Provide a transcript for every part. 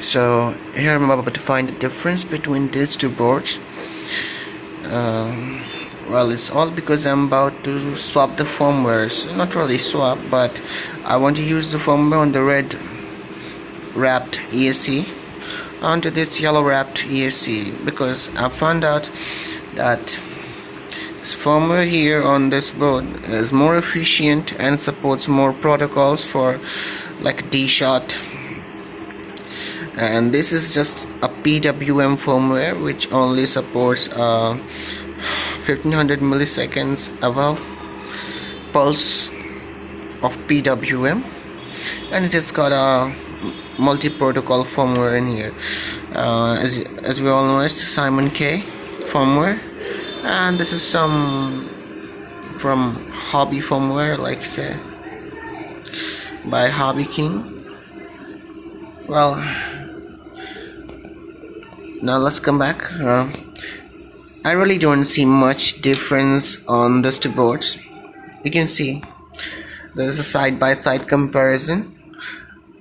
So here I'm about to find the difference between these two boards. Well, it's all because I'm about to swap the firmwares. Not really swap, but I want to use the firmware on the red wrapped ESC onto this yellow wrapped ESC, because I found out that this firmware here on this board is more efficient and supports more protocols for like D-Shot, and this is just a PWM firmware which only supports 1500 milliseconds above pulse of PWM, and it has got a multi-protocol firmware in here. As we all know, it's the SimonK firmware, and this is some from Hobby firmware, like say by Hobby King. Well, now let's come back. I really don't see much difference on these two boards. You can see there's a side-by-side comparison.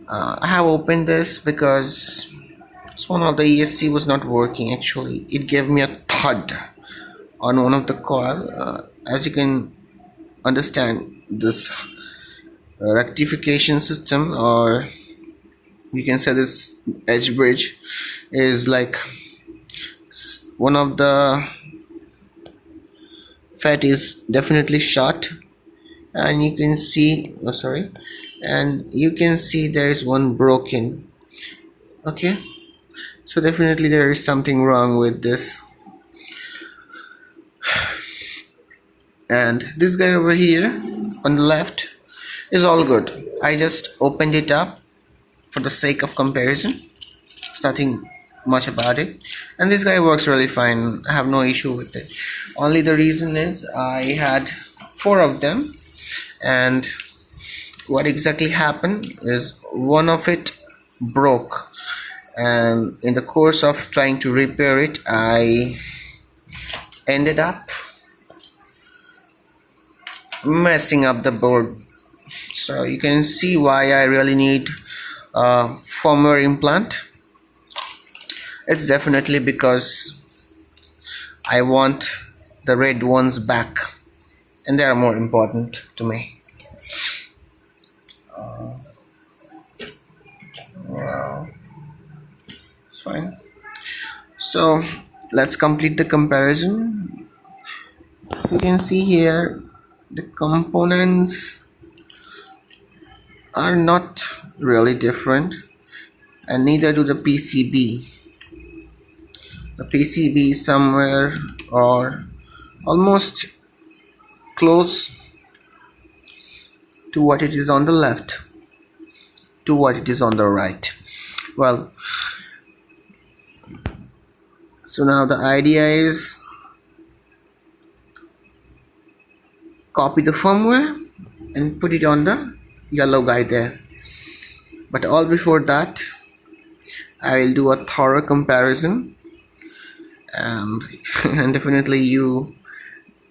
I have opened this because one of the ESC was not working. Actually, it gave me a thud on one of the coil. As you can understand, this rectification system, or you can say this edge bridge, is like one of the FET is definitely short, and you can see there is one broken. Okay, so definitely there is something wrong with this. And this guy over here on the left is all good. I just opened it up for the sake of comparison. It's nothing much about it, and this guy works really fine. I have no issue with it. Only the reason is I had 4 of them, and what exactly happened is one of it broke, and in the course of trying to repair it, I ended up messing up the board. So you can see why I really need a firmware implant. It's definitely because I want the red ones back, and they are more important to me. Well, it's fine. So let's complete the comparison. You can see here the components are not really different, and neither do the PCB. The PCB is somewhere or almost close to what it is on the left to what it is on the right. Well, so now the idea is copy the firmware and put it on the yellow guy there. But all before that, I will do a thorough comparison, and definitely you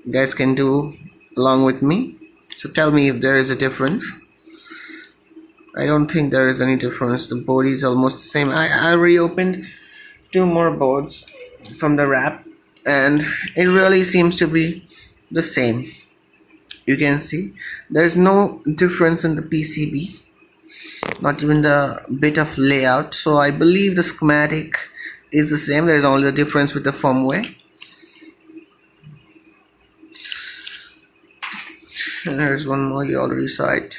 guys can do along with me. So tell me if there is a difference. I don't think there is any difference. The board is almost the same. I reopened 2 more boards from the wrap, and it really seems to be the same. You can see there's no difference in the PCB, not even the bit of layout. So I believe the schematic is the same. There is only a difference with the firmware. And there's one more you already saw it.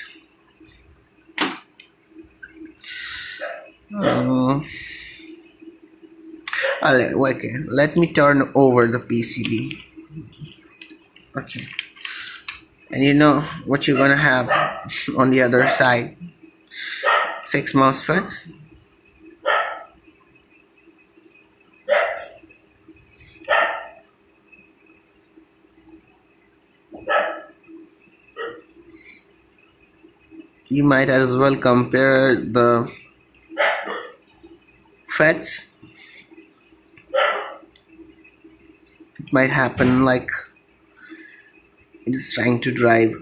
Okay, let me turn over the PCB. Okay, and you know what you're gonna have on the other side: 6 MOSFETs. You might as well compare the FETs. It might happen like it is trying to drive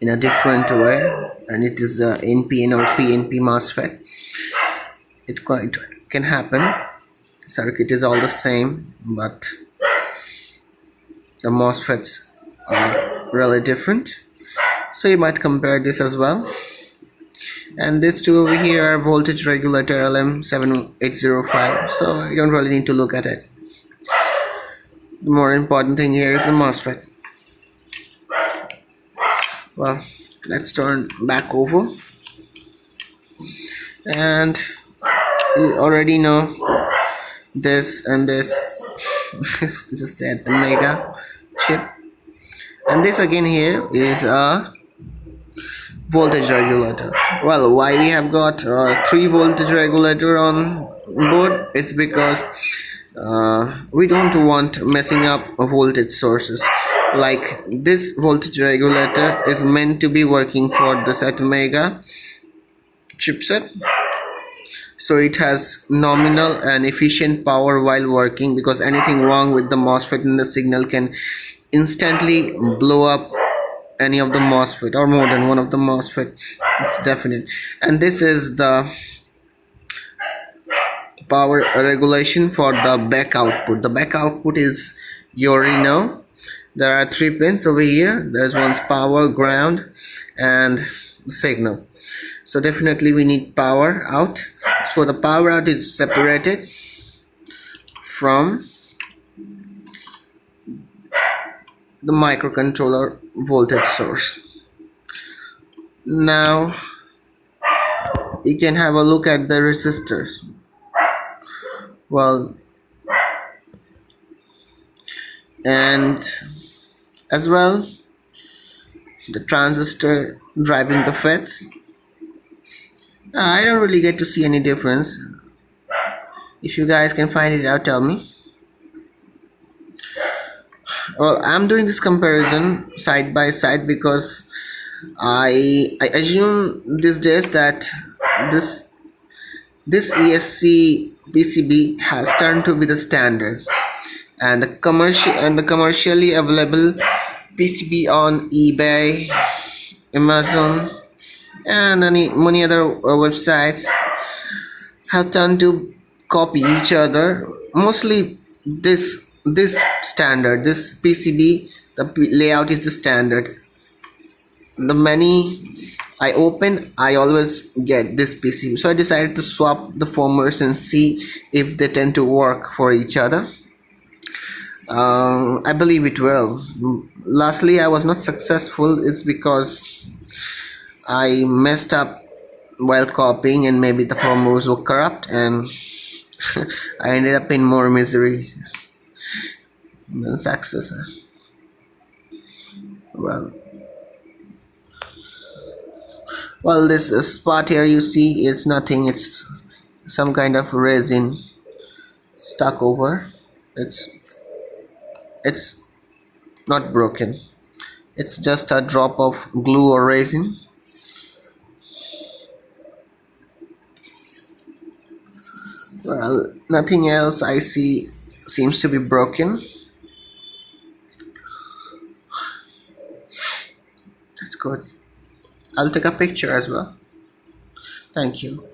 in a different way, and it is a NPN or PNP MOSFET. It can happen. Circuit is all the same, but the MOSFETs are really different. So you might compare this as well. And these two over here are voltage regulator LM7805, so you don't really need to look at it. The more important thing here is the MOSFET. Well, let's turn back over, and you already know this and this is just the mega chip, and this again here is a voltage regulator. Well, why we have got 3 voltage regulator on board? It's because we don't want messing up voltage sources. Like this voltage regulator is meant to be working for the set mega chipset, so it has nominal and efficient power while working, because anything wrong with the MOSFET in the signal can instantly blow up any of the MOSFET or more than one of the MOSFET. It's definite. And this is the power regulation for the back output. The back output is, you already know, there are 3 pins over here. There's one's power, ground, and signal. So definitely we need power out. So the power out is separated from the microcontroller voltage source. Now you can have a look at the resistors. Well, and as well the transistor driving the FETs. I don't really get to see any difference. If you guys can find it out, tell me. Well, I'm doing this comparison side by side because I assume these days that this ESC PCB has turned to be the standard, and the commercially available PCB on eBay, Amazon, and many other websites have turned to copy each other. Mostly this standard, this PCB, the layout is the standard. The many I open, I always get this PCB, so I decided to swap the firmwares and see if they tend to work for each other. I believe it will. Lastly, I was not successful. It's because I messed up while copying, and maybe the firmwares were corrupt, and I ended up in more misery than success. Well, this spot here you see, it's nothing. It's some kind of resin stuck over. It's not broken. It's just a drop of glue or resin. Well, nothing else I see seems to be broken. That's good. I'll take a picture as well. Thank you.